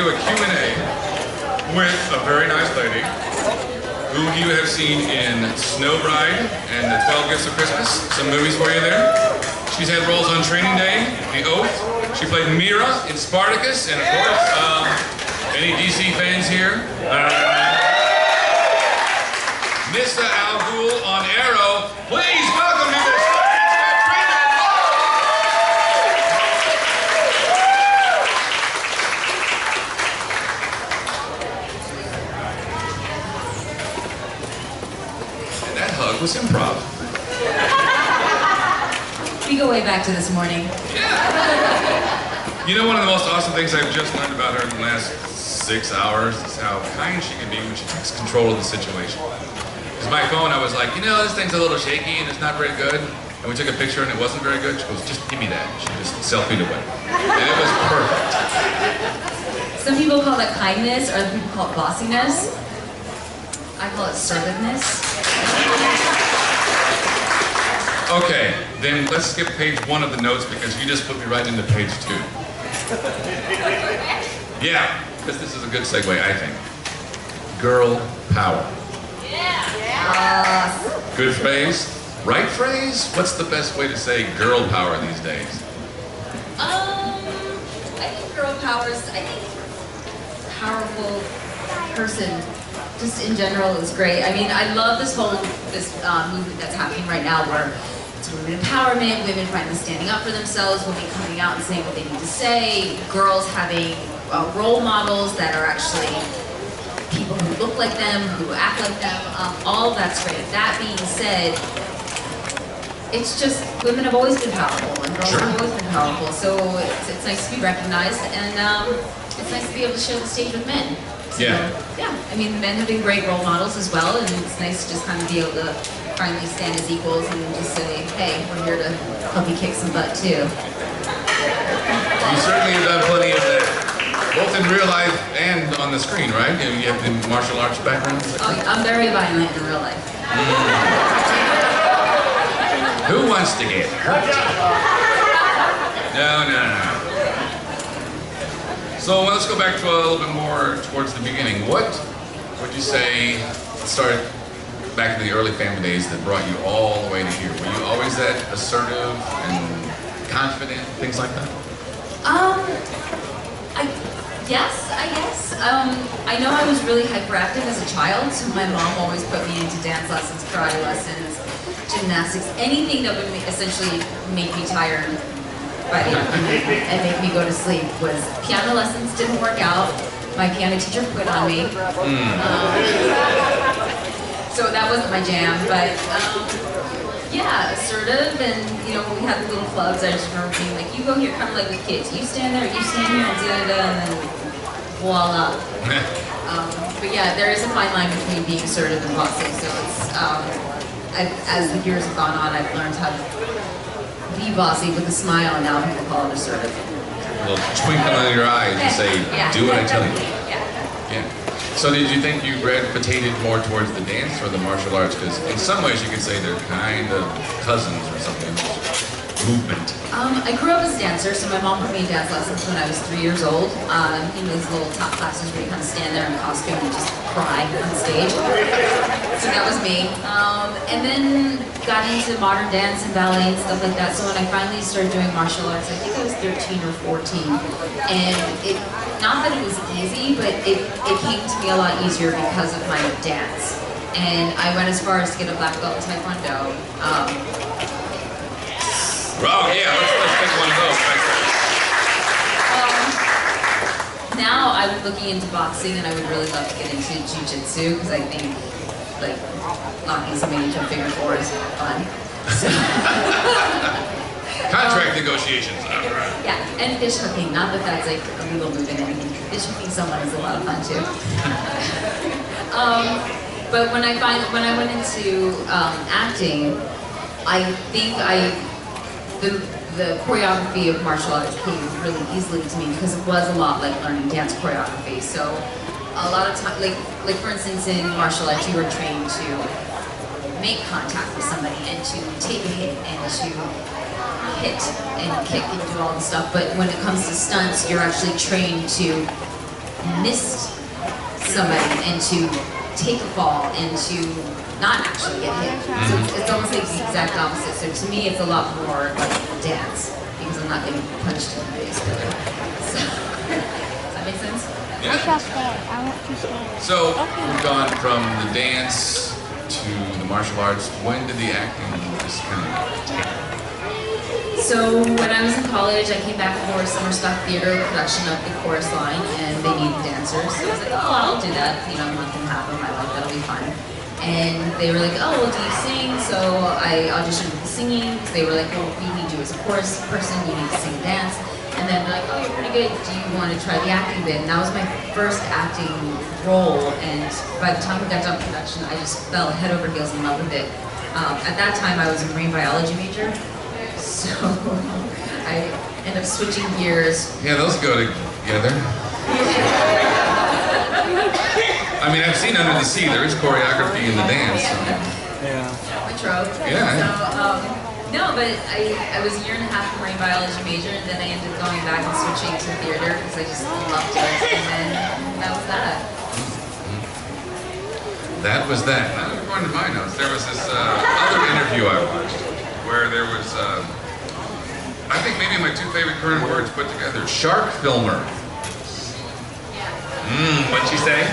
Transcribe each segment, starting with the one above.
do a Q&A with a very nice lady who you have seen in Snow Bride and the 12 Gifts of Christmas. Some movies for you there. She's had roles on Training Day, The Oath. She played Mira in Spartacus, and of course, any DC fans here? Nyssa al Ghul on Arrow. Please welcome to the stage, Katrina Law! And that hug was improv. We go way back to this morning. Yeah. You know, one of the most awesome things I've just learned about her in the last 6 hours is how kind she can be when she takes control of the situation. Because my phone, I was like, you know, this thing's a little shaky and it's not very good. And we took a picture and it wasn't very good. She goes, just give me that. She just selfied away. And it was perfect. Some people call that kindness, or other people call it bossiness. I call it assertiveness. Okay, then let's skip page 1 of the notes because you just put me right into page 2. Yeah, because this is a good segue, I think. Girl power. Good phrase? Right phrase? What's the best way to say girl power these days? I think girl power is, I think powerful person, just in general, is great. I mean, I love this movement that's happening right now where it's women empowerment, women finally standing up for themselves, women coming out and saying what they need to say, girls having role models that are actually people who look like them, who act like them, all that's great. That being said, it's just, women have always been powerful, and girls have always been powerful, so it's nice to be recognized, and it's nice to be able to share the stage with men. So, yeah, I mean, the men have been great role models as well, and it's nice to just kind of be able to finally stand as equals and just say, hey, we're here to help you kick some butt too. You certainly have done plenty of that. Both in real life and on the screen, right? You have the martial arts background? Oh, I'm very violent in real life. Who wants to get hurt? No. So let's go back to a little bit more towards the beginning. What would you say started back in the early family days that brought you all the way to here? Were you always that assertive and confident, things like that? Yes, I guess. I know I was really hyperactive as a child, so my mom always put me into dance lessons, karate lessons, gymnastics, anything that would essentially make me tired and make me go to sleep. Was piano lessons didn't work out. My piano teacher quit on me. So that wasn't my jam, but yeah, assertive, and you know, when we had the little clubs, I just remember being like, you go here, kind of like with kids, you stand there, you stand here, and da-da-da, and then voila. But yeah, there is a fine line between being assertive and bossy, so it's, as the years have gone on, I've learned how to be bossy with a smile, and now people call it assertive. A little twinkle in your eyes and say, do what I tell you. Yeah. So did you think you gravitated more towards the dance or the martial arts? Because in some ways you could say they're kind of cousins or something. Movement. I grew up as a dancer, so my mom put me in dance lessons when I was 3 years old. In those little top classes where you kind of stand there in costume and just cry on stage. So that was me. And then got into modern dance and ballet and stuff like that. So when I finally started doing martial arts, I think I was 13 or 14. And not that it was easy, but it came to me a lot easier because of my dance. And I went as far as to get a black belt in Taekwondo. Oh yeah, let's pick one of those right there. Now I'm looking into boxing, and I would really love to get into jiu-jitsu because I think like knocking somebody into a figure four is fun. So. Contract negotiations. All right. Yeah, and fish hooking. Not that that's like a legal move in anything. Fish hooking someone is a lot of fun too. But when I went into acting, I think the choreography of martial arts came really easily to me because it was a lot like learning dance choreography. So a lot of time, like for instance in martial arts, you were trained to make contact with somebody and to take a hit and to hit and kick and do all the stuff. But when it comes to stunts, you're actually trained to missed somebody and to take a fall and to not actually get hit. So it's almost like the exact opposite. So to me, it's a lot more like dance because I'm not getting punched in the face. Really. So, does that make sense? I shall stand. I want to stand. So we've gone from the dance to the martial arts. When did the acting just kind of take? So when I was in college, I came back for a summer stock theater production of The Chorus Line, and they needed dancers. So I was like, oh, I'll do that. You know, a month and a half of my life, that'll be fun. And they were like, oh, well, do you sing? So I auditioned for the singing. They were like, well, we need you as a chorus person. You need to sing and dance. And then they're like, oh, you're pretty good. Do you want to try the acting bit? And that was my first acting role. And by the time we got done with production, I just fell head over heels in love with it. At that time, I was a marine biology major. So I ended up switching gears. Yeah, those go together. I mean, I've seen Under the Sea. There is choreography in the dance. So. Yeah. My trope. Yeah. So, no, but I was a year and a half a marine biology major, and then I ended up going back and switching to theater because I just loved it. And then that was that. That was that. Now, according to my notes, there was this other interview I watched where there was, I think maybe my two favorite current words put together, shark filmer. What'd she say?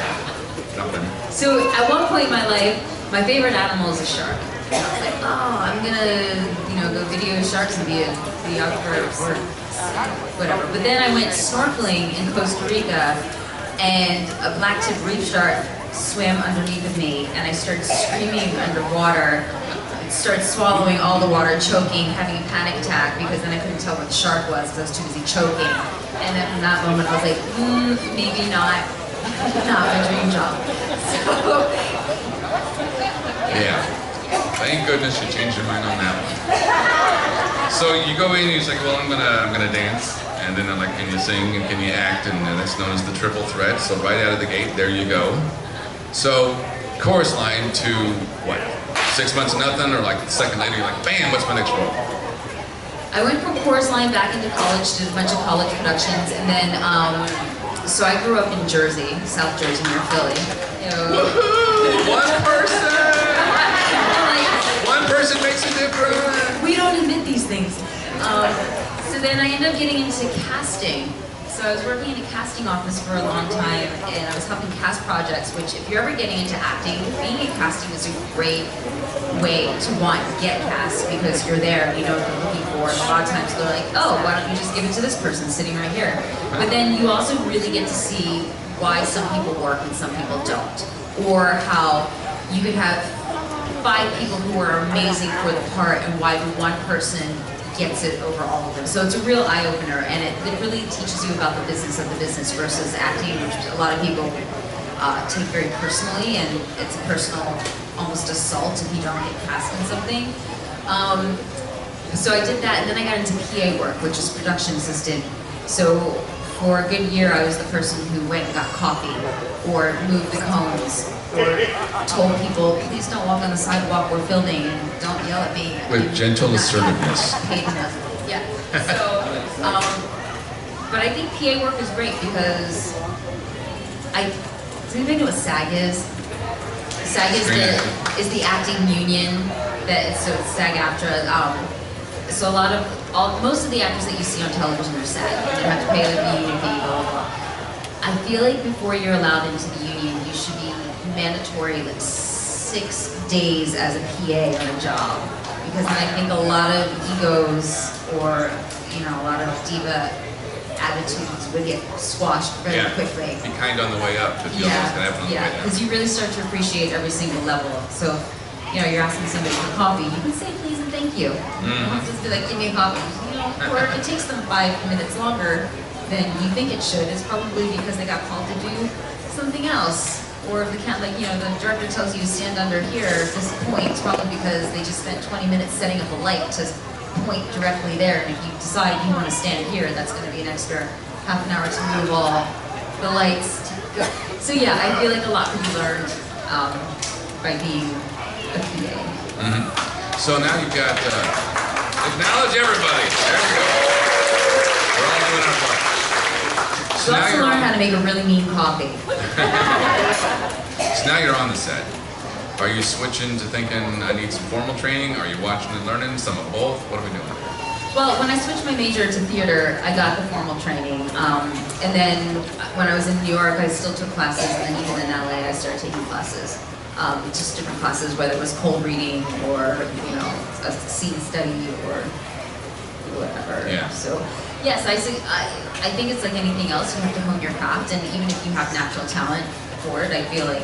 Nothing. So at one point in my life, my favorite animal is a shark. And I was like, oh, I'm gonna, go video sharks and be a videographer or whatever. But then I went snorkeling in Costa Rica, and a black-tip reef shark swam underneath of me, and I started screaming underwater. Started swallowing all the water, choking, having a panic attack because then I couldn't tell what the shark was because I was too busy choking. And then from that moment, I was like, maybe not my dream job. So, Yeah. Thank goodness you changed your mind on that one. So you go in and you're like, well, I'm gonna dance, and then they're like, can you sing and can you act? And that's known as the triple threat. So right out of the gate, there you go. So chorus line to what? 6 months of nothing, or like the second later, you're like, bam, what's my next role? I went from chorus line back into college, did a bunch of college productions, and then, so I grew up in Jersey, South Jersey, near Philly. Woohoo! One person! One person makes a difference! We don't admit these things. So then I ended up getting into casting. So I was working in a casting office for a long time, and I was helping cast projects, which if you're ever getting into acting, being in casting is a great way to want to get cast because you're there and you know what they're looking for. And a lot of times they're like, oh, why don't you just give it to this person sitting right here? But then you also really get to see why some people work and some people don't. Or how you could have 5 people who are amazing for the part and why the one person gets it over all of them. So it's a real eye-opener, and it really teaches you about the business of the business versus acting, which a lot of people take very personally, and it's a personal, almost assault if you don't get cast in something. So I did that, and then I got into PA work, which is production assistant. So for a good year, I was the person who went and got coffee, or moved the cones, or told people, please don't walk on the sidewalk, we're filming, and don't yell at me. With gentle assertiveness. Paid enough. Yeah. So, but I think PA work is great because does anybody know what SAG is? SAG is the acting union so it's SAG-AFTRA. So most of the actors that you see on television are SAG, and you have to pay the union fee, blah, blah, blah. I feel like before you're allowed into the union, you should be mandatory like 6 days as a PA on a job. Because then I think a lot of egos or, a lot of diva attitudes would get squashed very quickly. Be kind on the way up to feel what's going to happen on the way down. Because you really start to appreciate every single level. So, you're asking somebody for coffee, you can say please and thank you. You don't just be like, give me a coffee. Or if it takes them 5 minutes longer than you think it should, it's probably because they got called to do something else. Or if the director tells you to stand under here at this point, it's probably because they just spent 20 minutes setting up a light to point directly there. And if you decide you want to stand here, that's going to be an extra half an hour to move all the lights. So yeah, I feel like a lot can be learned by being a PA. So now you've got, acknowledge everybody. There we go. We're all doing our part. You also learn how to make a really mean coffee. So now you're on the set. Are you switching to thinking I need some formal training? Are you watching and learning? Some of both? What are we doing? Well, when I switched my major to theater, I got the formal training. And then when I was in New York, I still took classes. And then even in LA, I started taking classes. Just different classes, whether it was cold reading or, you know, a scene study or whatever. Yeah. So, yes, I think it's like anything else. You have to hone your craft. And even if you have natural talent for it, I feel like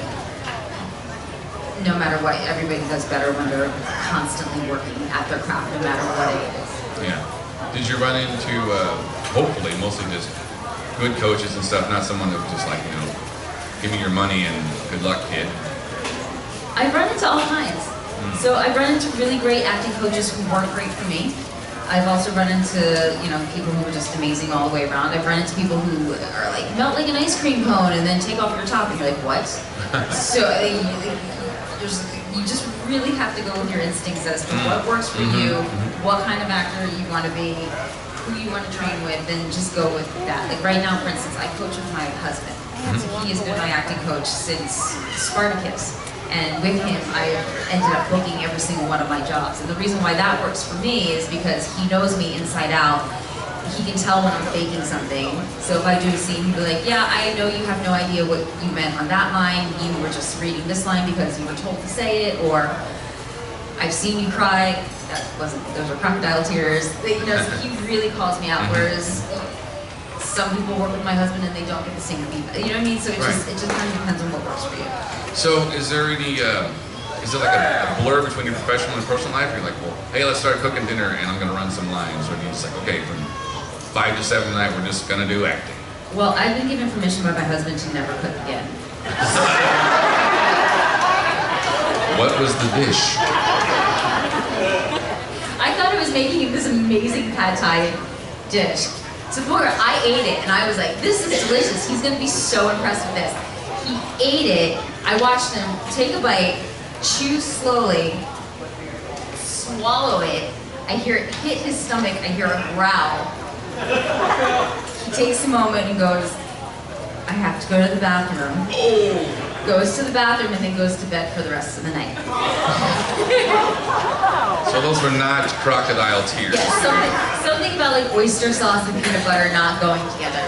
no matter what, everybody does better when they're constantly working at their craft, no matter what it is. Yeah. Did you run into, hopefully, mostly just good coaches and stuff, not someone that was just like, you know, give me your money and good luck, kid? I've run into all kinds. So I've run into really great acting coaches who weren't great for me. I've also run into, you know, people who are just amazing all the way around. I've run into people who are like, melt like an ice cream cone and then take off your top and you're like, what? So you just really have to go with your instincts as to what works for you, what kind of actor you want to be, who you want to train with, and just go with that. Like right now, for instance, I coach with my husband. He has been my acting coach since Spartacus. And with him, I ended up booking every single one of my jobs. And the reason why that works for me is because he knows me inside out. He can tell when I'm faking something. So if I do a scene, he'll be like, yeah, I know you have no idea what you meant on that line. You were just reading this line because you were told to say it. Or I've seen you cry. Those were crocodile tears. You know, so he really calls me out. Whereas some people work with my husband and they don't get the same feedback. You know what I mean? So it just kind of depends on what works for you. So is there any, is it like a blur between your professional and personal life? You're like, well, hey, let's start cooking dinner and I'm going to run some lines. Or you're just like, okay, from 5 to 7 tonight, we're just going to do acting. Well, I've been given permission by my husband to never cook again. What was the dish? I thought it was making this amazing pad thai dish. So before I ate it, and I was like, this is delicious. He's going to be so impressed with this. He ate it. I watched him take a bite, chew slowly, swallow it. I hear it hit his stomach. I hear a growl. He takes a moment and goes, I have to go to the bathroom. Goes to the bathroom and then goes to bed for the rest of the night. So those were not crocodile tears. Yeah, something about like oyster sauce and peanut butter not going together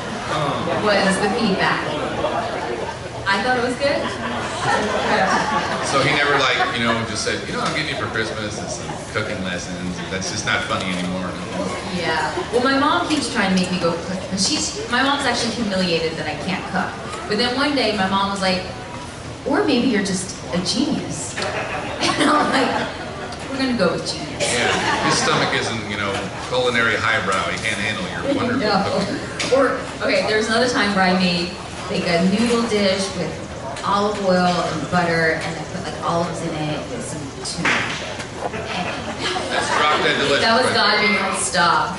was the feedback. I thought it was good. So he never like, you know, just said, you know, I'm getting you for Christmas and some cooking lessons. That's just not funny anymore. Yeah. Well, my mom keeps trying to make me go cook. My mom's actually humiliated that I can't cook. But then one day my mom was like, or maybe you're just a genius. And I'm like, we're gonna go with genius. Yeah, his stomach isn't, you know, culinary highbrow. He can't handle your wonderful cooking. Or, okay, there's another time where I made like a noodle dish with olive oil and butter, and I put like olives in it and some tuna. That's drop dead delicious. That was right God there. being able to stop.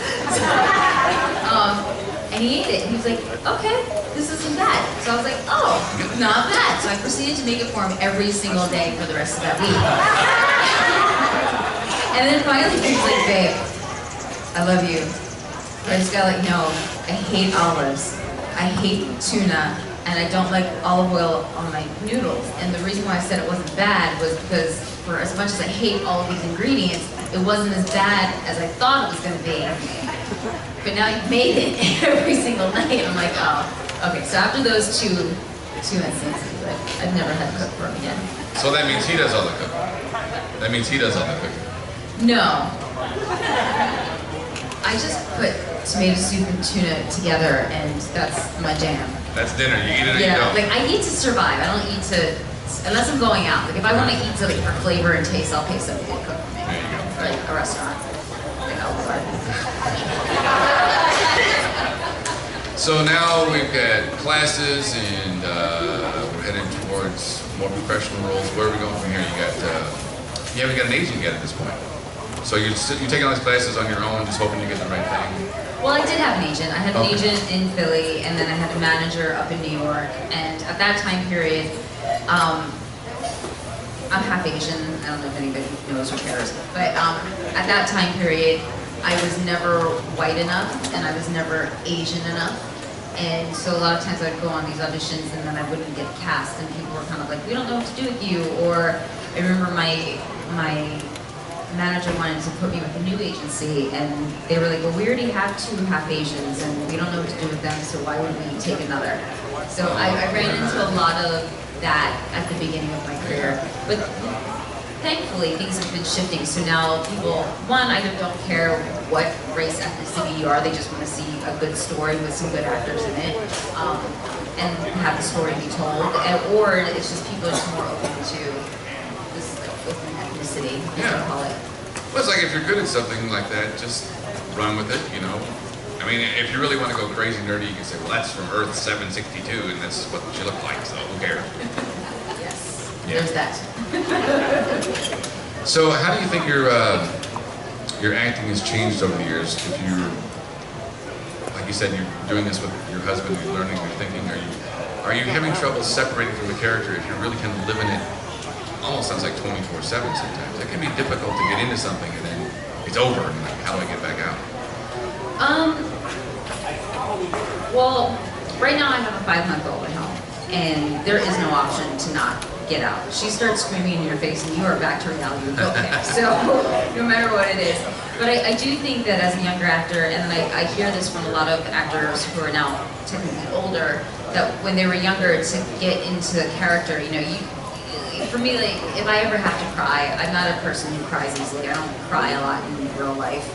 And he ate it. He was like, okay, this isn't bad. So I was like, oh, not bad. So I proceeded to make it for him every single day for the rest of that week. And then finally he was like, babe, I love you. I just gotta let you know, I hate olives. I hate tuna. And I don't like olive oil on my noodles. And the reason why I said it wasn't bad was because for as much as I hate all of these ingredients, it wasn't as bad as I thought it was going to be. But now you've made it every single night. I'm like, oh, okay. So after those two instances, I've never had to cook for him again. So that means he does all the cooking. That means he does all the cooking. No. I just put tomato soup and tuna together, and that's my jam. That's dinner. You eat it or you Yeah, don't. like I eat to survive. I don't eat to, unless I'm going out. Like if I want to eat to like for flavor and taste, I'll pay somebody to cook for me. There you go. Or like a restaurant. Like Olive Garden. So now we've got classes and we're heading towards more professional roles. Where are we going from here? You haven't got an agent yet at this point. So you're taking all these classes on your own, just hoping you get the right thing? Well, I did have an agent. I had an Okay. agent in Philly, and then I had a manager up in New York. And at that time period, I'm half Asian. I don't know if anybody knows or cares. But at that time period, I was never white enough, and I was never Asian enough. And so a lot of times I'd go on these auditions and then I wouldn't get cast, and people were kind of like, we don't know what to do with you. Or I remember my manager wanted to put me with a new agency, and they were like, well, we already have 2 half Asians and we don't know what to do with them, so why would we take another? So I ran into a lot of that at the beginning of my career. But thankfully, things have been shifting. So now people, one, either don't care what race, ethnicity you are, they just want to see a good story with some good actors in it, and have the story be told. Or it's just people are just more open to this open ethnicity, as I call it. Well, it's like if you're good at something like that, just run with it, you know. I mean, if you really want to go crazy nerdy, you can say, well, that's from Earth 762, and that's what she looked like, so who cares? Yes, Yeah. there's that. So how do you think your acting has changed over the years? If you're, like you said, you're doing this with your husband, you're learning, you're thinking, are you having trouble separating from the character if you're really kind of living it? Almost sounds like 24/7 sometimes. It can be difficult to get into something and then it's over, and like, how do I get back out? Well, right now I have a 5-month-old at home, and there is no option to not get out. She starts screaming in your face and you are back to reality. Okay, so no matter what it is. But I do think that as a younger actor, and I hear this from a lot of actors who are now technically older, that when they were younger, to get into the character, you know, for me, like, if I ever have to cry, I'm not a person who cries easily. I don't cry a lot in real life.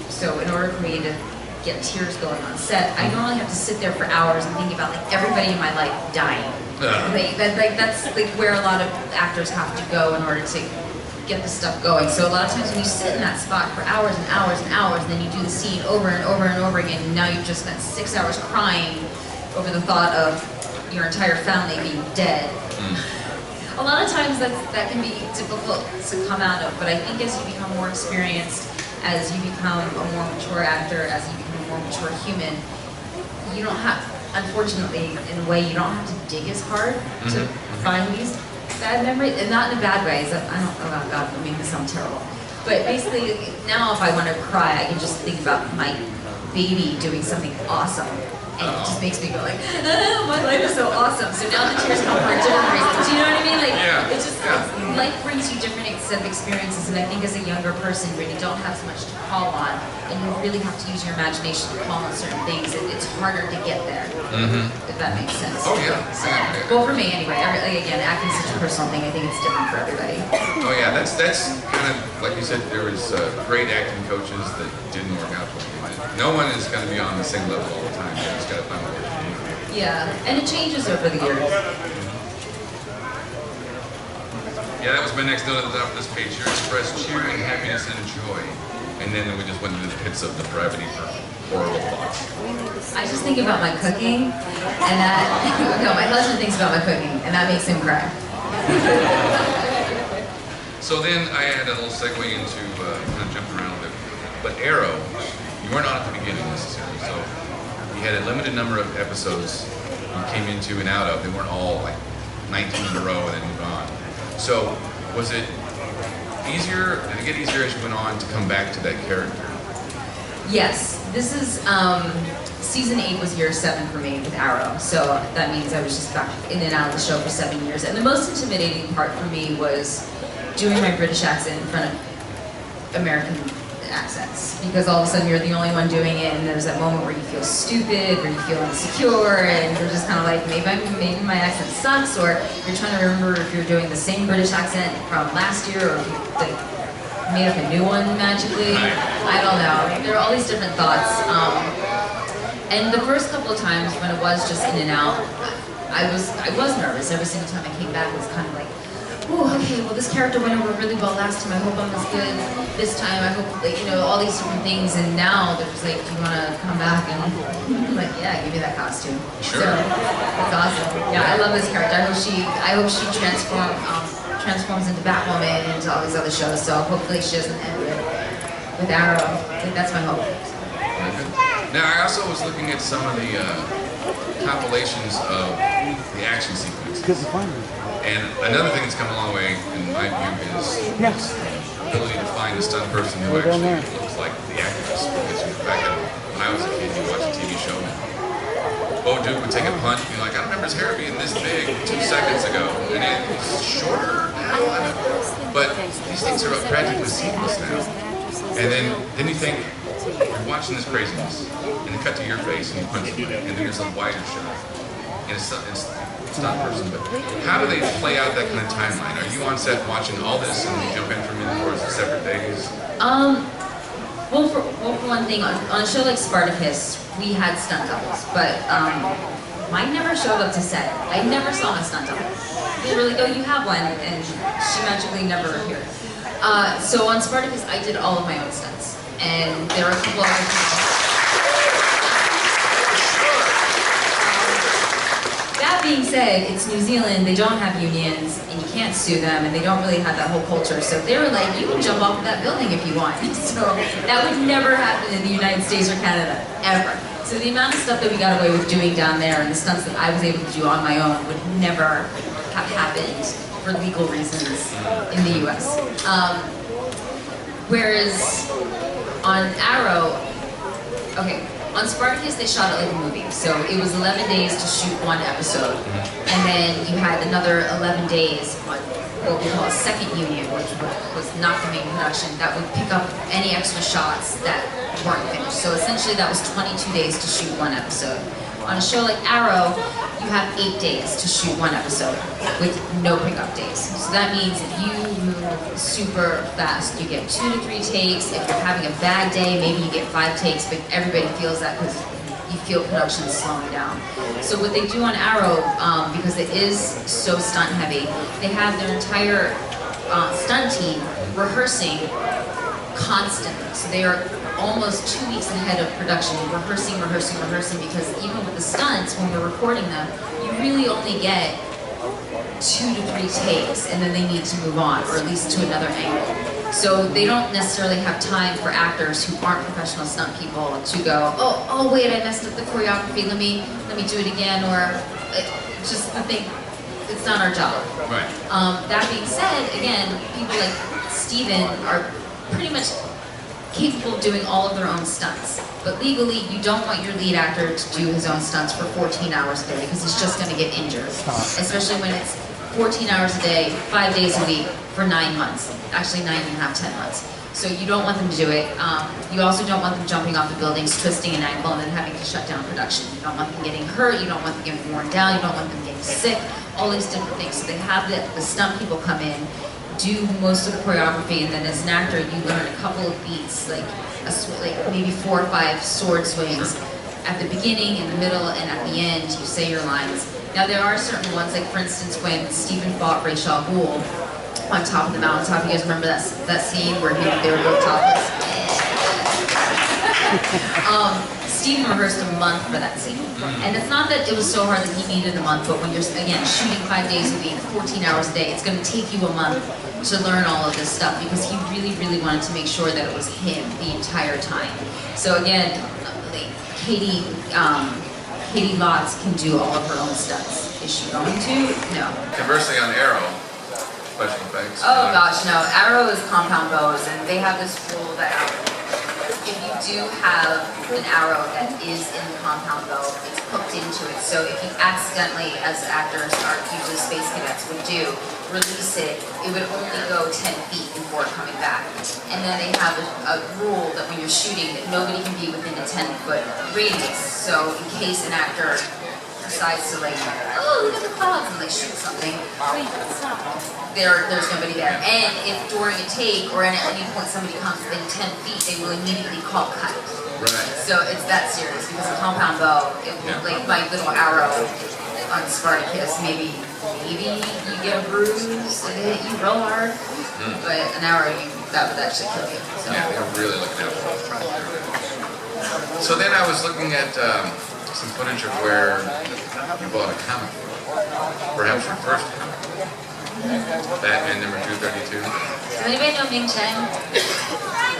So in order for me to get tears going on set, I normally have to sit there for hours and think about like everybody in my life dying. That's like where a lot of actors have to go in order to get the stuff going. So a lot of times when you sit in that spot for hours and hours and hours, and then you do the scene over and over and over again, and now you've just spent 6 hours crying over the thought of your entire family being dead. A lot of times that can be difficult to come out of, but I think as you become more experienced, as you become a more mature actor, as you become a more mature human, you don't have, unfortunately, in a way, you don't have to dig as hard to find these bad memories, and not in a bad way. Oh God, I mean, this sounds terrible. But basically, now if I want to cry, I can just think about my baby doing something awesome. And it just makes me go like, oh, my life is so awesome. So now the tears come for different reasons. Do you know what I mean? Like, it's just, life brings you different set of experiences, and I think as a younger person, you really don't have so much to call on, and you really have to use your imagination to call on certain things. It's harder to get there, if that makes sense. Oh yeah. So, well, for me anyway. Again, acting is such a personal thing. I think it's different for everybody. Oh yeah, that's kind of like you said. There was great acting coaches that didn't work out for me. No one is going to be on the same level all the time. You just got to find what you need. Yeah, and it changes over the years. Yeah, that was my next note at the top of this page. Here express cheering, happiness, and joy. And then we just went into the pits of depravity for horrible thoughts. I just think about my cooking, and that, no, my husband thinks about my cooking, and that makes him cry. So then I had a little segue into kind of jumping around a bit. But Arrow, you weren't on at the beginning necessarily, so you had a limited number of episodes you came into and out of. They weren't all like 19 in a row and then moved on. So was it easier, did it get easier as you went on to come back to that character? Yes, this is, season 8 was year 7 for me with Arrow, so that means I was just back in and out of the show for 7 years. And the most intimidating part for me was doing my British accent in front of American accents, because all of a sudden you're the only one doing it, and there's that moment where you feel stupid, or you feel insecure, and you're just kind of like, maybe my accent sucks, or you're trying to remember if you're doing the same British accent from last year, or if you made up a new one magically. I don't know. There are all these different thoughts. And the first couple of times when it was just in and out, I was nervous. Every single time I came back, it was kind of like, oh, okay, well, this character went over really well last time. I hope I'm as good this time. I hope, like, you know, all these different things. And now they're just like, do you want to come back? And I'm like, yeah, give me that costume. Sure. So it's awesome. Yeah, I love this character. I hope she transforms into Batwoman and into all these other shows. So hopefully she doesn't end with Arrow. I think that's my hope. Now, I also was looking at some of the compilations of the action sequences. And another thing that's come a long way, in my view, is the ability to find a stunt person who actually looks like the actors. Because back when I was a kid, you watched a TV show, and Bo Duke would take a punch and be like, I remember his hair being this big 2 seconds ago, and it's shorter now. But these things are practically seamless now. And then you think, you're watching this craziness, and you cut to your face and you punch it, and then there's a wider shot. And it's not person, but how do they play out that kind of timeline? Are you on set watching all this and you jump in for a minute, or is it separate days? Well, for one thing, on a show like Spartacus, we had stunt doubles, but mine never showed up to set. I never saw a stunt double. They were like, oh, you have one, and she magically never appeared. So on Spartacus, I did all of my own stunts, and there were a couple other people. That being said, it's New Zealand, they don't have unions, and you can't sue them, and they don't really have that whole culture, so they were like, you can jump off of that building if you want. So that would never happen in the United States or Canada, ever. So the amount of stuff that we got away with doing down there, and the stunts that I was able to do on my own, would never have happened for legal reasons in the US. Whereas on Arrow, okay, on Spartacus, they shot it like a movie, so it was 11 days to shoot one episode, and then you had another 11 days on what we call a second union, which was not the main production, that would pick up any extra shots that weren't finished. So essentially that was 22 days to shoot one episode. On a show like Arrow, you have 8 days to shoot one episode with no pickup days. So that means if you move super fast, you get 2 to 3 takes. If you're having a bad day, maybe you get 5 takes, but everybody feels that because you feel production slowing down. So what they do on Arrow, because it is so stunt heavy, they have their entire stunt team rehearsing constantly. So they are almost 2 weeks ahead of production, rehearsing, because even with the stunts, when we're recording them, you really only get 2 to 3 takes, and then they need to move on, or at least to another angle. So they don't necessarily have time for actors who aren't professional stunt people to go, oh wait, I messed up the choreography, let me do it again, or just the thing, it's not our job. Right. That being said, again, people like Steven are pretty much capable of doing all of their own stunts. But legally, you don't want your lead actor to do his own stunts for 14 hours a day because he's just going to get injured. Especially when it's 14 hours a day, 5 days a week for 9 months. Actually 9.5, 10 months. So you don't want them to do it. You also don't want them jumping off the buildings, twisting an ankle, and then having to shut down production. You don't want them getting hurt, you don't want them getting worn down, you don't want them getting sick, all these different things. So they have the stunt people come in, do most of the choreography, and then as an actor you learn a couple of beats, like maybe 4 or 5 sword swings at the beginning, in the middle, and at the end. You say your lines. Now there are certain ones, like for instance when Stephen fought Nyssa al Ghul on top of the mountaintop. You guys remember that scene where they were both topless? Stephen rehearsed a month for that scene. And it's not that it was so hard that he needed a month, but when you're, again, shooting 5 days a week, 14 hours a day, it's going to take you a month to learn all of this stuff because he really, really wanted to make sure that it was him the entire time. So again, like Katie Lotz can do all of her own stunts. Is she going to? No. Conversely on Arrow, special effects. Oh gosh, no. Arrow is compound bows, and they have this rule that if you do have an arrow that is in the compound bow, it's hooked into it. So if you accidentally, as actors or usually space cadets would do, release it, it would only go 10 feet before coming back. And then they have a rule that when you're shooting, that nobody can be within a 10-foot radius. So in case an actor decides to like, oh, look at the clouds, and like shoot something, there's nobody there. And if during a take or at any point somebody comes within 10 feet, they will immediately call cut. Right. So it's that serious because a compound bow, like my little arrow on Spartacus, maybe you get a bruise, it hit you real hard, but an arrow, that would actually kill you. So. Yeah, they're really looking out for it. So then I was looking at some footage of where you bought a comic book, perhaps your first comic book. Batman number 232. Does anybody know Ming Chen?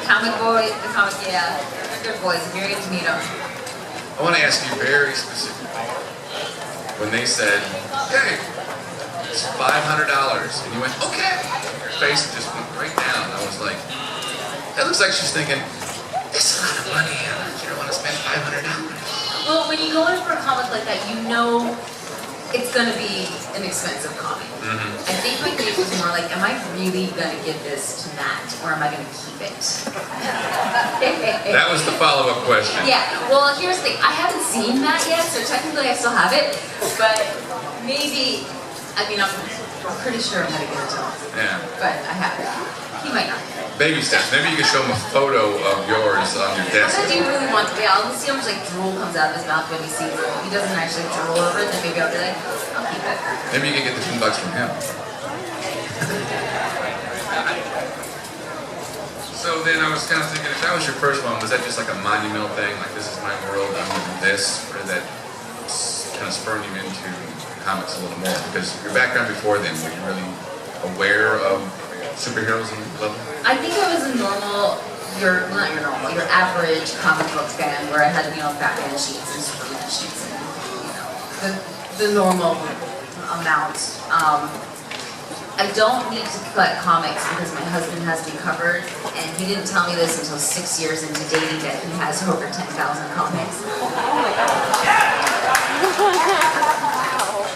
Comic boy, the comic, yeah. They're good boys, if you're able to meet them. I want to ask you very specifically, when they said, hey, it's $500, and you went, okay, your face just went right down. I was like, that looks like she's thinking, it's a lot of money, you don't want to spend $500. Well, when you go in for a comic like that, you know it's going to be an expensive comic. I think my gauge was more like, am I really going to give this to Matt, or am I going to keep it? That was the follow-up question. Yeah, well, here's the thing. I haven't seen Matt yet, so technically I still have it, but maybe, I mean, I'm pretty sure I'm going to give it to him. Yeah. But I have it. He might not. Baby steps. Maybe you could show him a photo of yours on your desk. I do really want to. I'll see how much like drool comes out of his mouth when he sees it. If he doesn't actually drool over it, then maybe I'll be like, I'll keep it. Maybe you can get the $10 from him. So then I was kind of thinking, if that was your first one, was that just like a monumental thing? Like, this is my world, I'm going to do this? Or did that kind of spur you into comics a little more? Because your background before then, were you really aware of superheroes and level? I think I was a normal, not your normal, your average comic book fan where I had, Batman sheets and Superman sheets and, the normal amount. I don't need to collect comics because my husband has me covered, and he didn't tell me this until 6 years into dating that he has over 10,000 comics.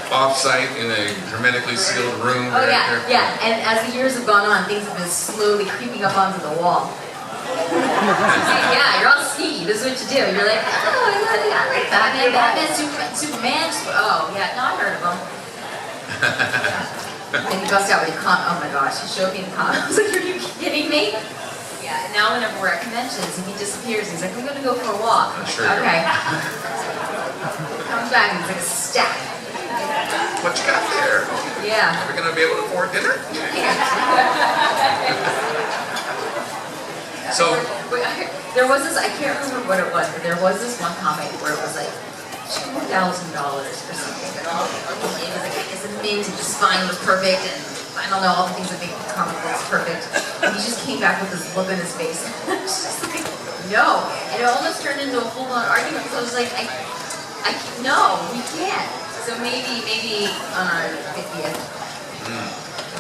Off-site in a hermetically sealed room. Oh yeah. And as the years have gone on, things have been slowly creeping up onto the wall. Yeah, you're all sneaky. This is what you do. You're like, oh, I like Batman, Superman. Oh yeah, no, I heard of them. And he busts out with oh my gosh, he showed me the comic. I was like, are you kidding me? Yeah, and now whenever we're at conventions, if he disappears, he's like, I'm gonna go for a walk. Sure. Okay. Comes back and he's like, stack. What you got there? Yeah. Are we gonna be able to afford dinner? So there was this, I can't remember what it was, but there was this one comic where it was like $2,000 or something. It was like, it's a mint, and the spine was perfect, and I don't know, all the things that make comic books perfect. And he just came back with this look on his face. It's just like, no. And it almost turned into a full-blown argument because I was like, no, we can't. So maybe on our 50th,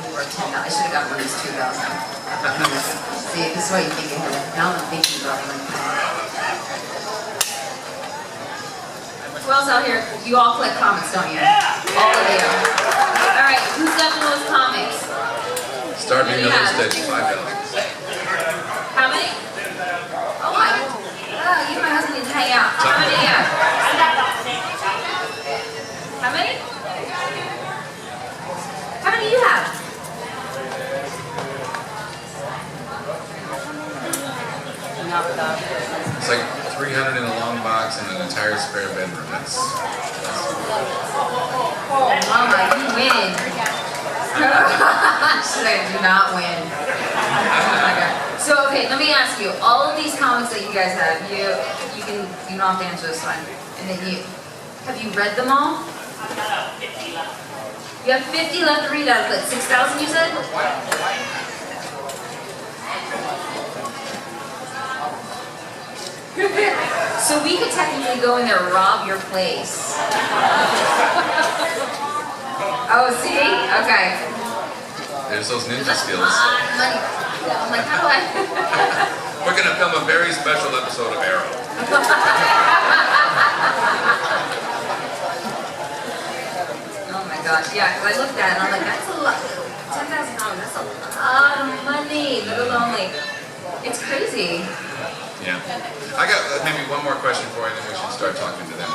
we were 10,000. I should have got one of these 2,000. See, this is why you think ahead. Now I'm thinking about it. Who else out here? You all collect comics, don't you? Yeah. All of you. All right, who's got the most comics? start me another stage. $5. How many? Oh, you and my husband need to hang out. How many do you have? How many? How many do you have? It's like 300 in a long box and an entire spare bedroom. That's Oh, Mama, you win. Should I do not win? Oh my God. So, okay, let me ask you. All of these comics that you guys have, you don't have to answer this one. And then have you read them all? You have 50 left to read out of it. 6,000 you said? So we could technically go in there and rob your place. Oh, see? Okay. there's those ninja That's skills. a lot of money. I'm like, how do I? We're gonna film a very special episode of Arrow. Oh my gosh, yeah, because I looked at it and I'm like, that's a lot. $10,000, that's a lot of money. Little lonely. It's crazy. Yeah. I got maybe one more question for you, and then we should start talking to them.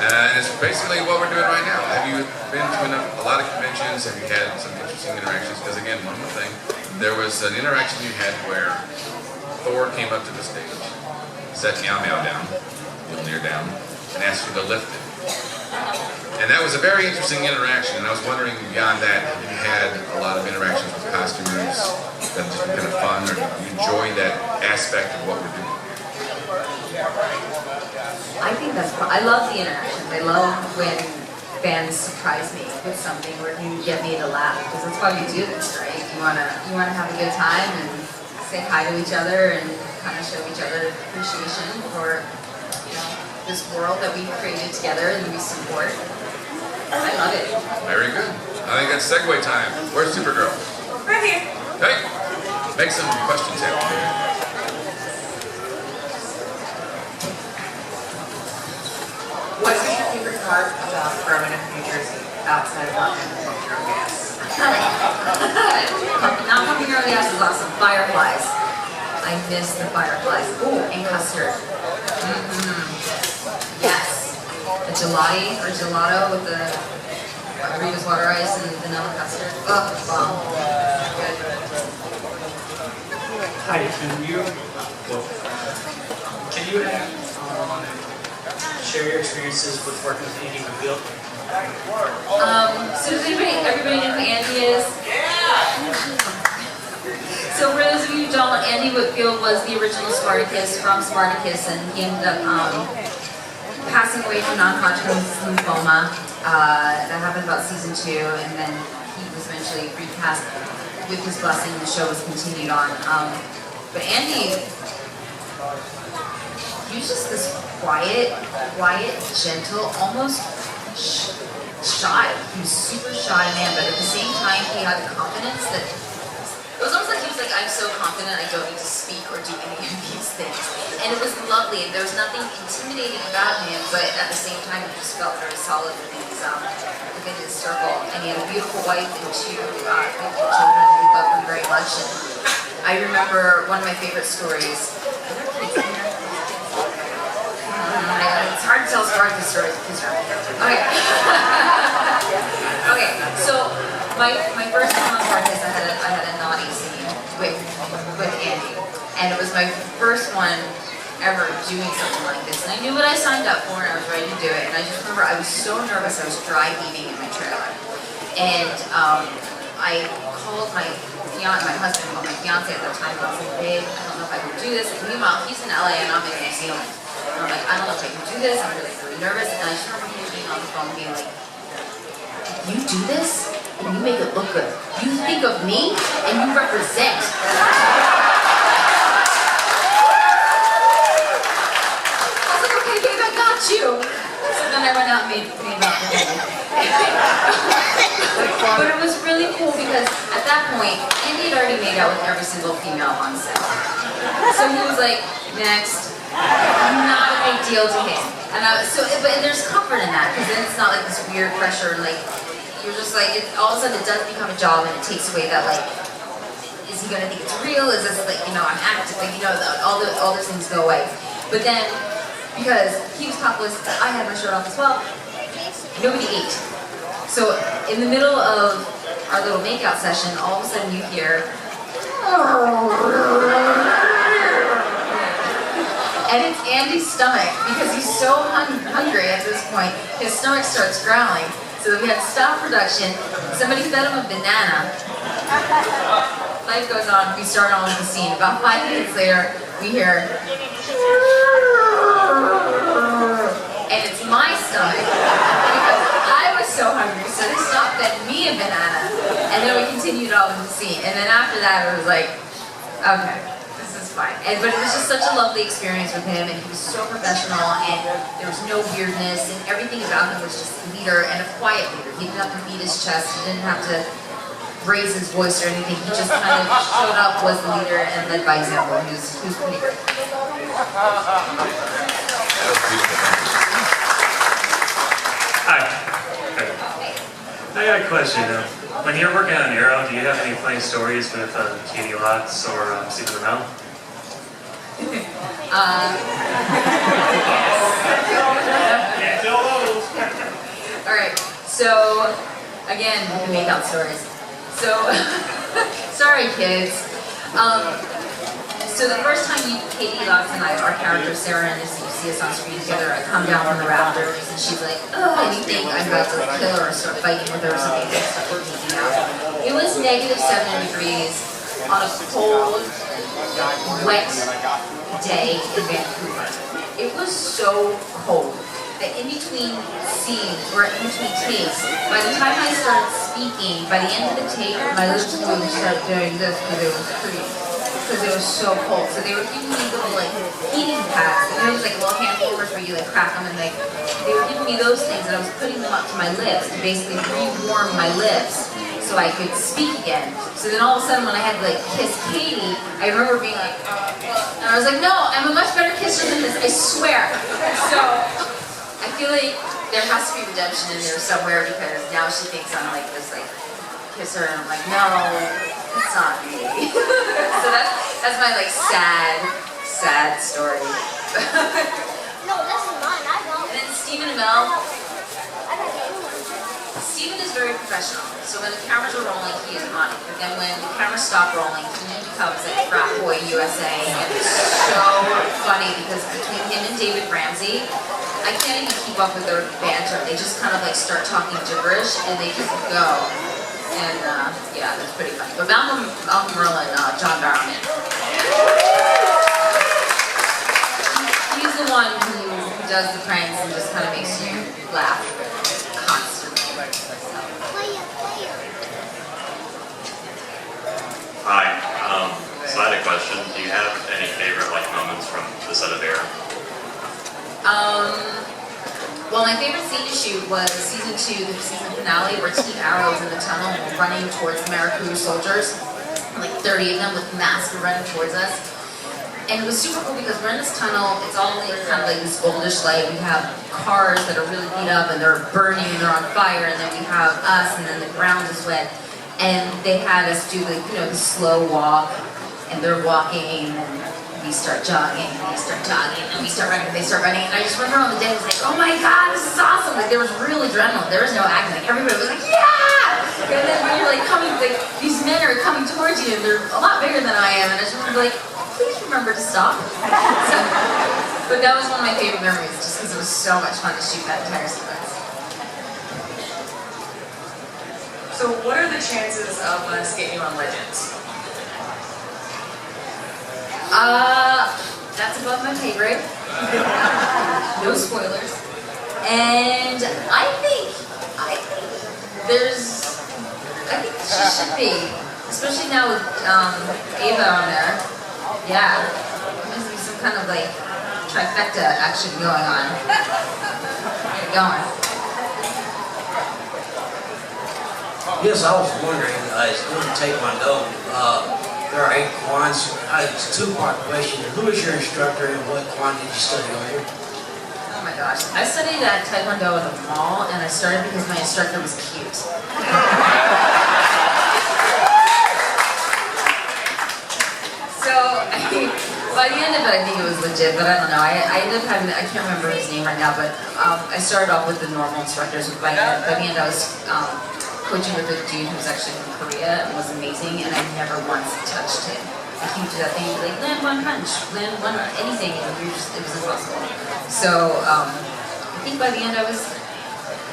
And it's basically what we're doing right now. Have you been to a lot of conventions? Have you had some interesting interactions? Because again, one more thing, there was an interaction you had where Thor came up to the stage, set Meow Meow down, Mjolnir down, and asked you to lift it. And that was a very interesting interaction, and I was wondering beyond that, if you had a lot of interactions with costumers that just been kind of fun, or you enjoy that aspect of what we're doing. I think I love the interactions. I love when fans surprise me with something where you get me to laugh, because that's why we do this, right? You wanna have a good time and say hi to each other and kind of show each other appreciation for this world that we created together and we support. I love it. Very good. I think that's segue time. Where's Supergirl? Right here. Hey, make some questions happen. part about growing up in New Jersey outside of working in the your gas? Not pumping your own gas is awesome. Fireflies. I miss the fireflies. Ooh, and custard. Yes. A gelati or gelato with the Rita's water ice and vanilla custard. Oh, bomb. Good. Hi, can you share your experiences with working with Andy Whitfield? So does everybody know who Andy is? So for those of you who don't, Andy Whitfield was the original Spartacus from Spartacus, and he ended up passing away from non-Hodgkin's lymphoma. That happened about season 2, and then he was eventually recast with his blessing. The show was continued on. But Andy, he was just this quiet, gentle, almost shy. He was super shy man, but at the same time, he had the confidence that it was almost like he was like, I'm so confident I don't need to speak or do any of these things. And it was lovely, and there was nothing intimidating about him, but at the same time, he just felt very solid within his circle. And he had a beautiful wife and 2 beautiful children who loved him very much. And I remember one of my favorite stories. It's hard to tell Spartacus stories because you're okay. Okay, so my first time on Spartacus, I had a naughty scene with Andy, and it was my first one ever doing something like this. And I knew what I signed up for, and I was ready to do it. And I just remember I was so nervous. I was dry heaving in my trailer, and I called my husband called my fiance at the time. And I was like, babe, I don't know if I can do this. And meanwhile, he's in LA and I'm in New Zealand. And I'm like, I don't know if I can do this. I'm really nervous. And I just remember him being on the phone being like, you do this and you make it look good. You think of me and you represent. I was like, okay, babe, I got you. So then I went out and made out the movie. But it was really cool because at that point, Andy had already made out with every single female on set. So he was like, next. Not a big deal to him. And but there's comfort in that because then it's not like this weird pressure. Like you're just like all of a sudden it does become a job and it takes away that like, is he gonna think it's real? Is this like I'm acting? Like all those things go away. But then because he was topless, I had my shirt off as well. Nobody ate. So in the middle of our little makeout session, all of a sudden you hear. And it's Andy's stomach, because he's so hungry at this point, his stomach starts growling. So we had to stop production, somebody fed him a banana. Life goes on, we start on with the scene. About 5 minutes later, we hear, and it's my stomach, because I was so hungry, so they stopped fed me a banana. And then we continued on with the scene. And then after that, it was like, okay. Fine. But it was just such a lovely experience with him, and he was so professional, and there was no weirdness, and everything about him was just a leader, and a quiet leader. He didn't have to beat his chest, he didn't have to raise his voice or anything. He just kind of showed up, was the leader, and led by example. He was pretty great. Hi. I got a question. When you're working on Arrow, do you have any funny stories with Katie Law or Stephen Amell? Alright, so again, we can make out stories. So, sorry kids. So the first time Katie Law and I, our character Sarah and Nyssa, you see us on screen together, I come down from the rafters and she's like, oh, and you think I'm about to kill her or start fighting with her or something, and start freaking out. It was -7 degrees on a cold, wet day in Vancouver. It was so cold that in between scenes, or in between takes, by the time I started speaking, by the end of the take, my lips would start doing this because it was freezing. Because it was so cold. So they were giving me little like heating pads, and there was like little hand warmers where you like crack them, and like they were giving me those things, and I was putting them up to my lips to basically re-warm my lips so I could speak again. So then all of a sudden when I had to like kiss Katie, I remember being like, and I was like, no, I'm a much better kisser than this, I swear. So I feel like there has to be redemption in there somewhere because now she thinks I'm like this, like, kiss her, and I'm like, no, it's not me. So that's my like sad story. No, this is mine. I got And it. then Stephen and Mel. I got it. Stephen is very professional, so when the cameras are rolling, he is on it. But then when the cameras stop rolling, he becomes like frat boy USA, and it's so funny because between him and David Ramsey, I can't even keep up with their banter. They just kind of like start talking gibberish, and they just go. And yeah, that's pretty funny. But Malcolm Merlin, John Barrowman. He's the one who does the pranks and just kind of makes you laugh constantly. Player. Hi. So I had a question. Do you have any favorite like moments from the set of Arrow? Well, my favorite scene to shoot was season 2, the season finale, where Team Arrow is in the tunnel and we're running towards the Maracoo soldiers, like 30 of them with masks running towards us. And it was super cool because we're in this tunnel, it's all like, kind of like this goldish light. We have cars that are really beat up and they're burning, they're on fire, and then we have us, and then the ground is wet. And they had us do like, you know, the slow walk, and they're walking, and we start jogging, and we start jogging, and we start running, and they start running. And I just remember on the day, I was like, oh my God, this is awesome. Like, there was real adrenaline. There was no acting. Like, everybody was like, yeah! And then when you're like coming, like, these men are coming towards you, and they're a lot bigger than I am, and I just remember like, please remember to stop. So, but that was one of my favorite memories, just because it was so much fun to shoot that entire sequence. So what are the chances of us getting you on Legends? That's above my pay grade. No spoilers. And I think she should be, especially now with Ava on there. Yeah, there must be some kind of like trifecta action going on. Get it going. Yes, I was wondering, it's going to take my note. There are 8 Kwans. It's a 2-part question. Who is your instructor and what Kwan did you study under? Oh my gosh. I studied at Taekwondo at the mall, and I started because my instructor was cute. So, by the end of it, I think it was legit, but I don't know. I ended up having, I can't remember his name right now, but I started off with the normal instructors. By the end, I was coaching with a dude who was actually from Korea and was amazing, and I never once touched him. Like, he would do that thing, like, land one punch, land one anything, and it was impossible. So, I think by the end I was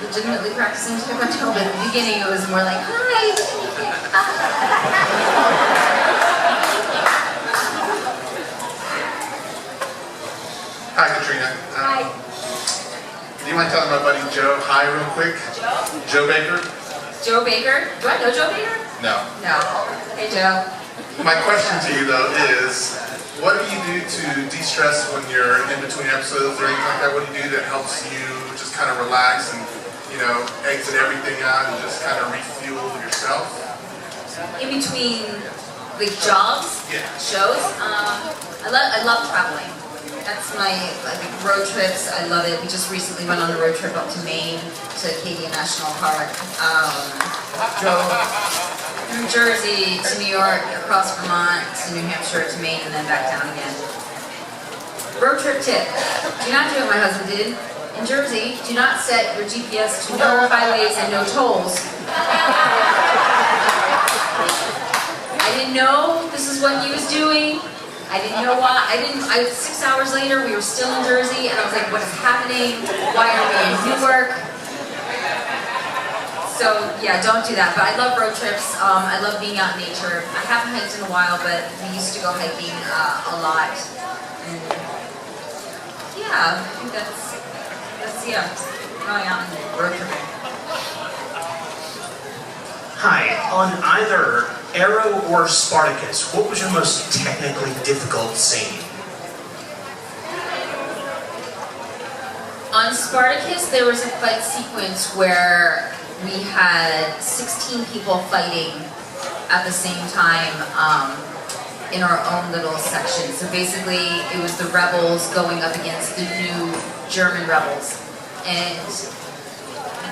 legitimately practicing Taekwondo, but at the beginning it was more like, hi! Hi, Katrina. Hi. Do you mind telling my buddy Joe hi real quick? Joe Baker? Joe Baker? Do I know Joe Baker? No. No. Hey, Joe. My question to you, though, is what do you do to de-stress when you're in between episodes or anything like that? What do you do that helps you just kind of relax and, you know, exit everything out and just kind of refuel yourself? In between, like, jobs, Yeah. shows, I love traveling. That's my road trips. I love it. We just recently went on a road trip up to Maine, to Acadia National Park. Drove New Jersey to New York, across Vermont to New Hampshire to Maine, and then back down again. Road trip tip: do not do what my husband did. In Jersey, do not set your GPS to no highways and no tolls. I didn't know this is what he was doing. I didn't know why. 6 hours later, we were still in Jersey, and I was like, what is happening? Why are we in Newark? So, yeah, don't do that. But I love road trips. I love being out in nature. I haven't hiked in a while, but we used to go hiking a lot. And yeah, I think that's going out and road tripping. Hi, on either Arrow or Spartacus, what was your most technically difficult scene? On Spartacus, there was a fight sequence where we had 16 people fighting at the same time in our own little section. So basically, it was the rebels going up against the new German rebels. And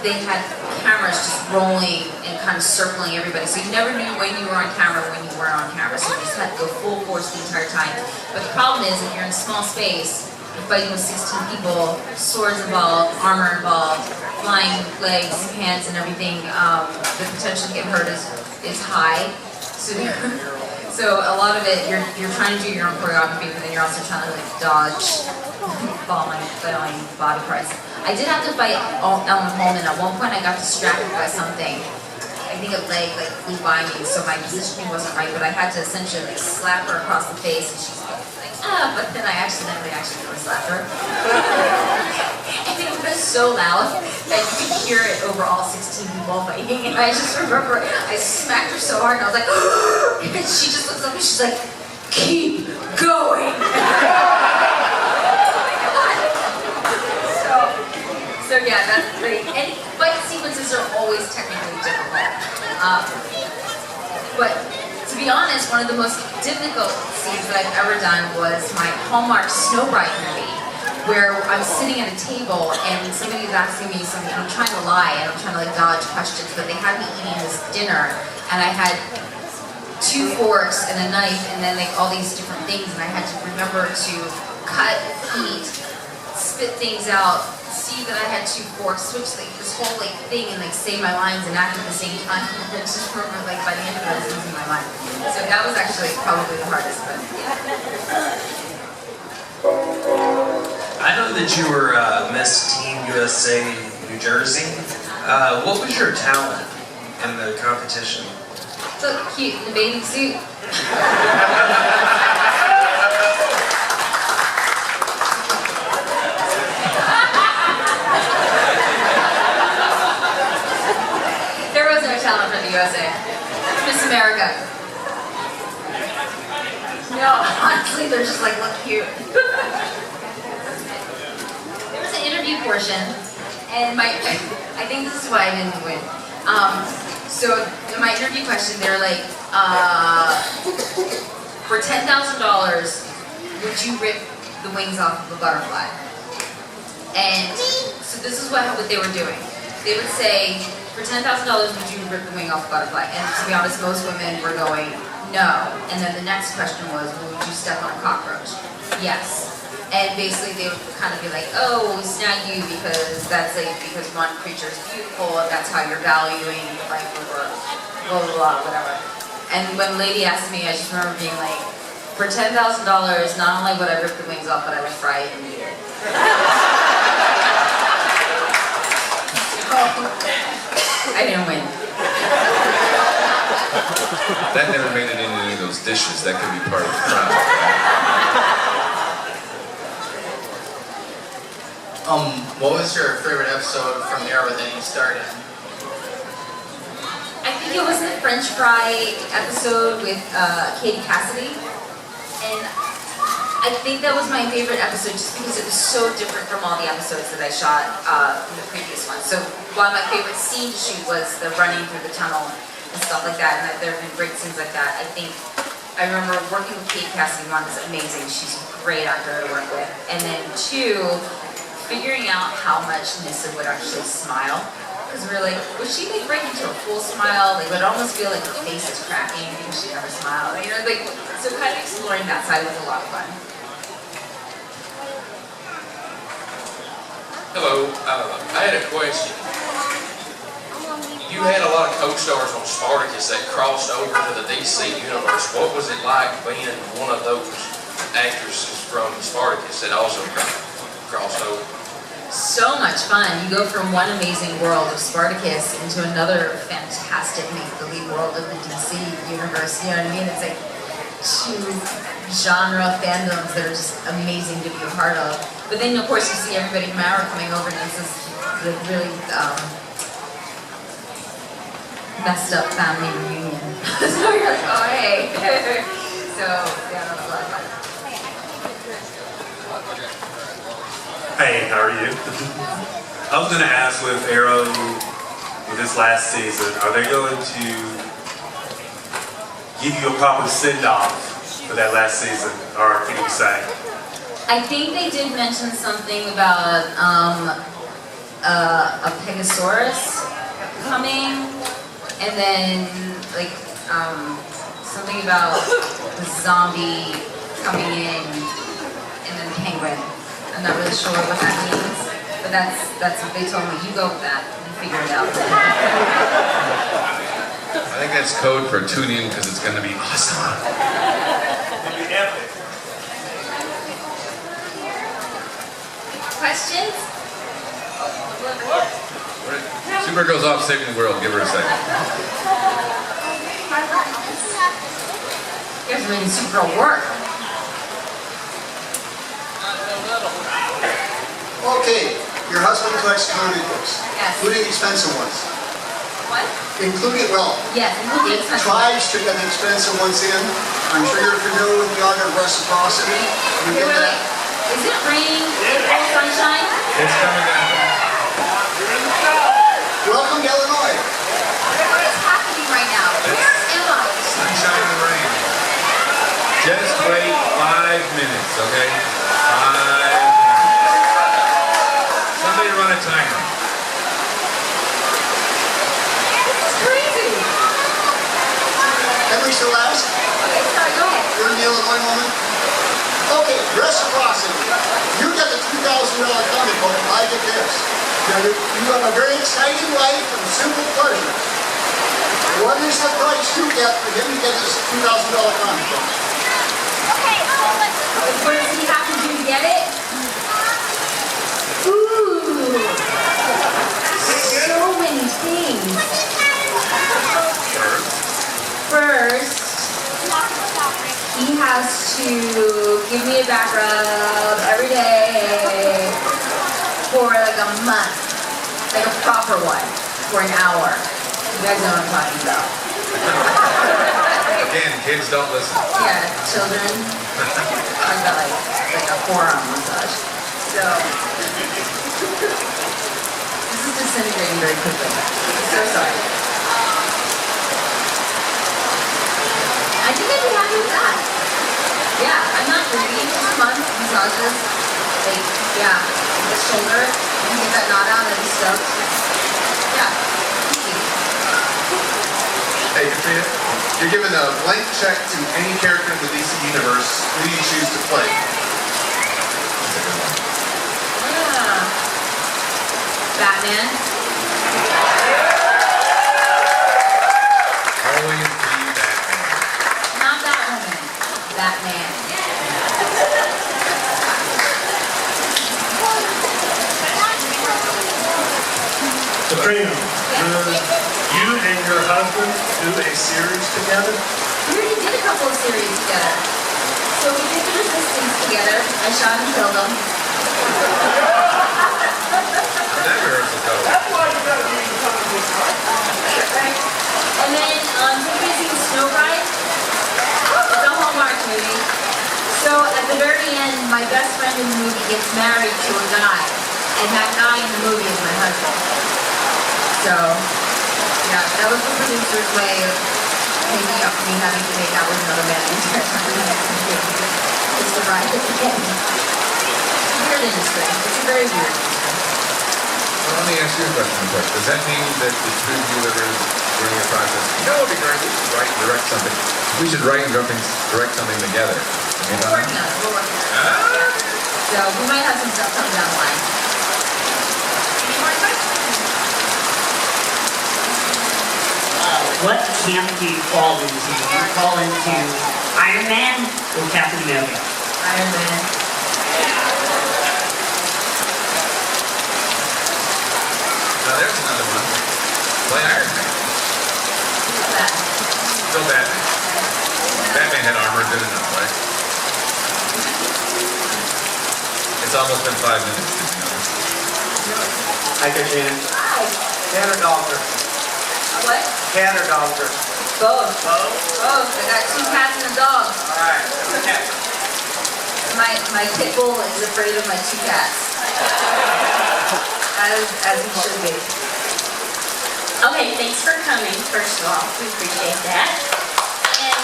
they had cameras just rolling and kind of circling everybody. So you never knew when you were on camera, when you weren't on camera. So you just had to go full force the entire time. But the problem is, if you're in a small space, you're fighting with 16 people, swords involved, armor involved, flying legs, hands, and everything, the potential to get hurt is high. So a lot of it, you're trying to do your own choreography, but then you're also trying to like dodge falling body parts. I did have to fight Ellen Holman. At one point I got distracted by something. I think a leg like flew by me, so my positioning wasn't right, but I had to essentially like slap her across the face, and she's like, but then I accidentally really slapped her. And it was so loud that you could hear it over all 16 people fighting, and I just remember I smacked her so hard, and I was like, and she just looks up and she's like, keep going. So yeah, that's great. And fight sequences are always technically difficult. But to be honest, one of the most difficult scenes that I've ever done was my Hallmark Snow Bride movie, where I'm sitting at a table and somebody's asking me something. I'm trying to lie and I'm trying to like dodge questions, but they had me eating this dinner and I had 2 forks and a knife and then like all these different things, and I had to remember to cut, eat, spit things out, see that I had 2 forks, switch like this whole like thing and like say my lines and act at the same time. I just remember like by the end of it I was losing my mind. So that was actually probably the hardest, but yeah. I know that you were Miss Team USA New Jersey. What was your talent in the competition? So cute in the bathing suit. There was no talent for the USA. Miss America. No, honestly, they're just like, look cute. There was an interview portion, and I think this is why I didn't win. So in my interview question, they're like, for $10,000, would you rip the wings off of a butterfly? And so this is what they were doing. They would say, for $10,000, would you rip the wing off a butterfly? And to be honest, most women were going, no. And then the next question was, well, would you step on a cockroach? Yes. And basically they would kind of be like, oh, we snag you because that's like, because one creature is beautiful and that's how you're valuing life over blah, blah, blah, whatever. And when the lady asked me, I just remember being like, for $10,000, not only would I rip the wings off, but I would fry it and eat it. I didn't win. That never made it into any of those dishes. That could be part of the crowd. What was your favorite episode from Arrow that you starred in? I think it was the French fry episode with Katie Cassidy. And I think that was my favorite episode just because it was so different from all the episodes that I shot in the previous one. So one of my favorite scenes to shoot was the running through the tunnel and stuff like that. And there have been great scenes like that. I remember working with Katie Cassidy. One is amazing. She's a great actor to work with. And then 2, figuring out how much Nyssa would actually smile. Because we were like, would she like break into a full smile? Like, it would almost feel like her face is cracking because she never smiled. You know, like, so kind of exploring that side was a lot of fun. Hello, I had a question. You had a lot of co-stars on Spartacus that crossed over to the DC universe. What was it like being one of those actresses from Spartacus that also crossed over? So much fun. You go from one amazing world of Spartacus into another fantastic make-believe world of the DC universe. You know what I mean? It's like 2 genre fandoms that are just amazing to be a part of. But then, of course, you see everybody from Arrow coming over, and it's this really messed up family reunion. So you're like, oh, hey. So, yeah, that was a lot of fun. Hey, how are you? I was going to ask with Arrow, with this last season, are they going to give you a proper send-off for that last season, or can you say? I think they did mention something about a Pegasaurus coming, and then like something about the zombie coming in, and then penguin. I'm not really sure what that means, but that's what they told me. You go with that and figure it out. I think that's code for tune in because it's going to be awesome. Questions? Supergirl's off saving the world. Give her a second. You guys are making Supergirl work. Okay, your husband collects comic books, Yes. including expensive ones. What? Including, well, Yes, including it expensive. tries to get the expensive ones in. I'm sure you're familiar with the art of reciprocity. You Wait, get wait, that? wait. Is it raining? April sunshine? It's coming down. Welcome to Illinois. What is happening right now? Where am I? Sunshine and rain. Just wait 5 minutes, okay? 5 minutes. Somebody run a timer. This is crazy. Can we still ask? Okay, sorry, go ahead. You're in the Illinois moment? Okay, reciprocity. You get the $2,000 comic book, I get this. Now, you have a very exciting life and simple pleasure. What is the price you get for him to get this $2,000 comic book? What does he have to do to get it? Ooh. So many things. First, he has to give me a back rub every day for like a month. Like a proper one. For an hour. You guys know what I'm talking about. Again, kids don't listen. Yeah, children. I got like a forearm massage. So this is disintegrating very quickly. So sorry. I think I'd be happy with that. Yeah, I'm not greedy. Just a month massages. Like, yeah, the shoulder. You can get that knot out and be stoked. Yeah. Hey Katrina, you're given a blank check to any character in the DC universe. Who do you choose to play? Yeah. Batman. Always be Batman. Not Batwoman. Batman. Katrina, you and your husband do a series together? We already did a couple of series together. So we did the Resistance together. I shot and killed him. That rehearsal goes. That's why you gotta be in right? And then take it easy with Snow Bride. It's a Hallmark movie. So at the very end, my best friend in the movie gets married to a guy. And that guy in the movie is my husband. So, yeah, that was the producer's way of making up for me having to make out with another man the entire time. It's the ride at the end. It's a weird industry. It's a very weird industry. Well, let me ask you a question, Coach. Does that mean that the two of you ever during the process, you know what would be great? We should write and direct something. We should write and direct something together. We're working on it. We're working on it. So we might have some stuff coming down the line. Any more questions? What camp do you fall into? Do you fall into Iron Man or Captain America? Iron Man. Now there's another one. Play Iron Man. Still Batman. Batman had armor, good enough, right? It's almost been 5 minutes, did you know? Hi, Katrina. Hi. Cat or doctor? What? Cat or doctor? Both. Both? Both. I got 2 cats and a dog. Alright, okay. My pit bull is afraid of my 2 cats. As he should be. Okay, thanks for coming, first of all. We appreciate that. And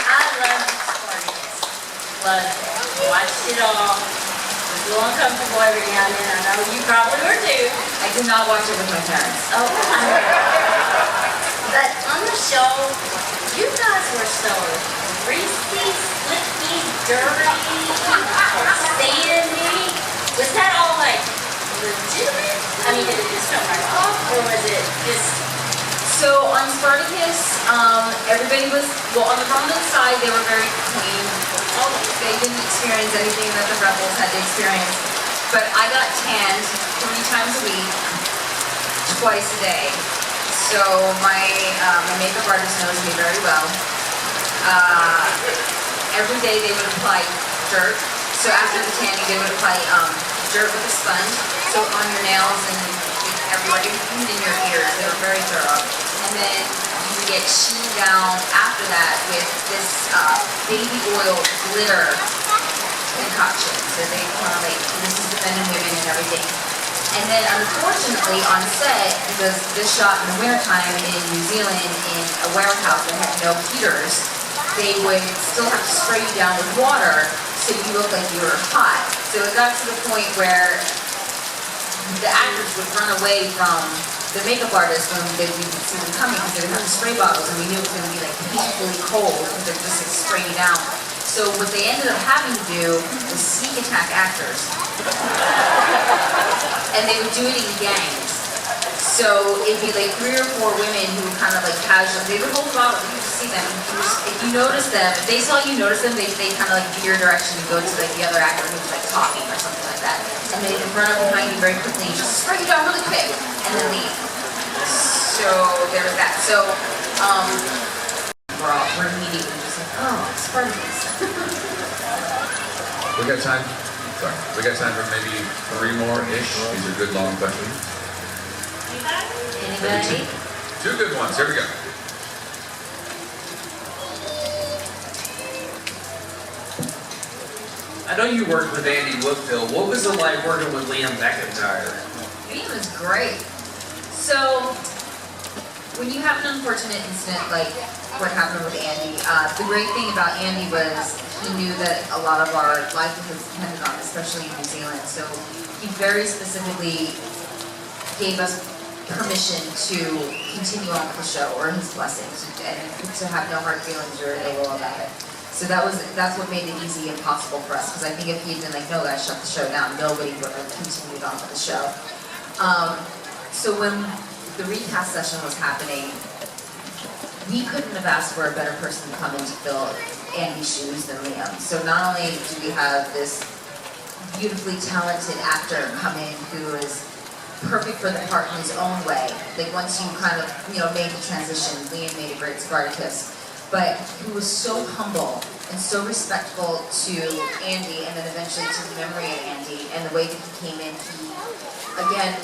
I love Spartacus. Loved it. Watched it all. little uncomfortable every now and then. I know you probably were too. I did not watch it with my parents. Oh. But on the show, you guys were so greasy, slicky, dirty, sandy. Was that all like legitimate? I mean, did it just come right off, or was it just? So on Spartacus, everybody was, well, on the Roman side, they were very clean. They didn't experience anything that the rebels had to experience. But I got tanned 3 times a week, twice a day. So my makeup artist knows me very well. Every day they would apply dirt. So after the tanning, they would apply dirt with a sponge. So on your nails and everywhere, even in your ears, they were very thorough. And then you would get sheen down after that with this baby oil glitter concoction. So they kind of like, this is the men and women and everything. And then unfortunately on set, because this shot in the wintertime in New Zealand in a warehouse that had no heaters, they would still have to spray you down with water so you looked like you were hot. So it got to the point where the actors would run away from the makeup artist when we would see them coming because they would have the spray bottles and we knew it was going to be like painfully cold because they're just like spraying down. So what they ended up having to do was sneak attack actors. And they would do it in gangs. So it'd be like 3 or 4 women who were kind of like casual. They would hold bottles, you could see them. If you notice them, if they saw you notice them, they kind of like veer direction and go to like the other actor who was like talking or something like that. And they would run up behind you very quickly and just spray you down really quick and then leave. So there was that. So we're immediately just like, oh, Spartacus. We got time. Sorry, we got time for maybe 3 more-ish. These are good long questions. Anybody? 2 good ones. Here we go. I know you worked with Andy Woodfield. What was it like working with Liam McIntyre? Liam was great. So when you have an unfortunate incident like what happened with Andy, the great thing about Andy was he knew that a lot of our livelihoods depended on it, especially in New Zealand. So he very specifically gave us permission to continue on with the show, or his blessings, and to have no hard feelings or ill will about it. So that's what made it easy and possible for us, because I think if he'd been like, no guys, shut the show down, nobody would have continued on with the show. So when the recast session was happening, we couldn't have asked for a better person to come in to fill Andy's shoes than Liam. So not only do we have this beautifully talented actor come in who is perfect for the part in his own way, like once you kind of, made the transition, Liam made a great Spartacus, but he was so humble and so respectful to Andy and then eventually to the memory of Andy and the way that he came in. He, again,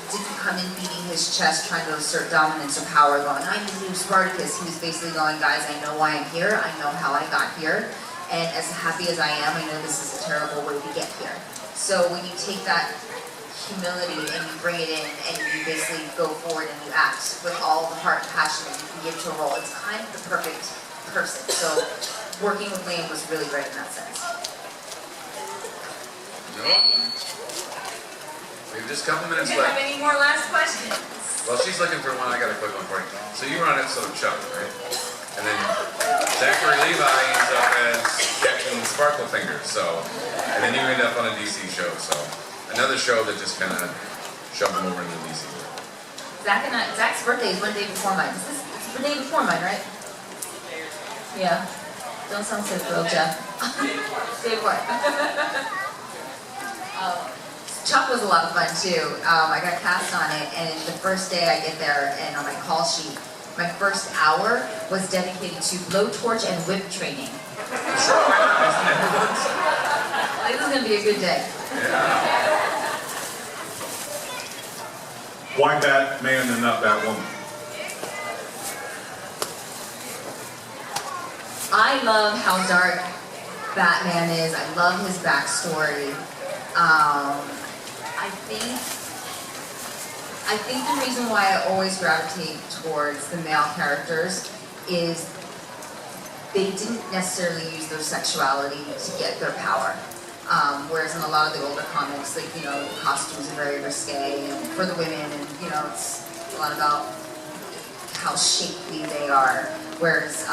didn't come in beating his chest trying to assert dominance or power going, I'm the new Spartacus. He was basically going, guys, I know why I'm here, I know how I got here, and as happy as I am, I know this is a terrible way to get here. So when you take that humility and you bring it in and you basically go forward and you act with all the heart and passion that you can give to a role, it's kind of the perfect person. So working with Liam was really great in that sense. We have just a couple minutes Do you have left. any more last questions? Well, she's looking for one. I got a quick one for you. So you were on episode of Chuck, right? And then Zachary Levi ends up as Captain Sparkle Fingers. So, and then you end up on a DC show. So another show that just kind of shoved him over into DC. Zach's birthday is one day before mine. It's the day before mine, right? Yeah. Don't sound so thrilled, Jeff. Say what? Chuck was a lot of fun too. I got cast on it, and the first day I get there, and on my call sheet, my first hour was dedicated to blowtorch and whip training. This is gonna be a good day. Why Batman and not Batwoman? I love how dark Batman is. I love his backstory. I think the reason why I always gravitate towards the male characters is they didn't necessarily use their sexuality to get their power. Whereas in a lot of the older comics, like, you know, costumes are very risque and for the women, and, you know, it's a lot about how shapely they are. Whereas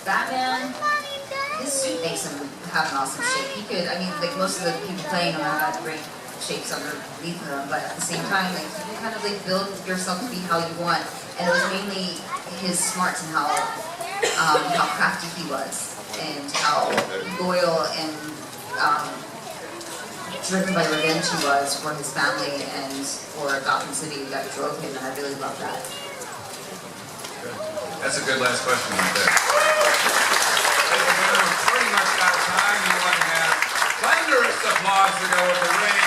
Batman, his suit makes him have an awesome shape. He could, I mean, like most of the people playing him have got great shapes underneath them, but at the same time, like, you can kind of like build yourself to be how you want. And it was mainly his smarts and how crafty he was, and how loyal and driven by revenge he was for his family and for Gotham City that drove him, and I really love that. That's a good last question right there. We're pretty much out of time. You want to have thunderous applause to go with the ring.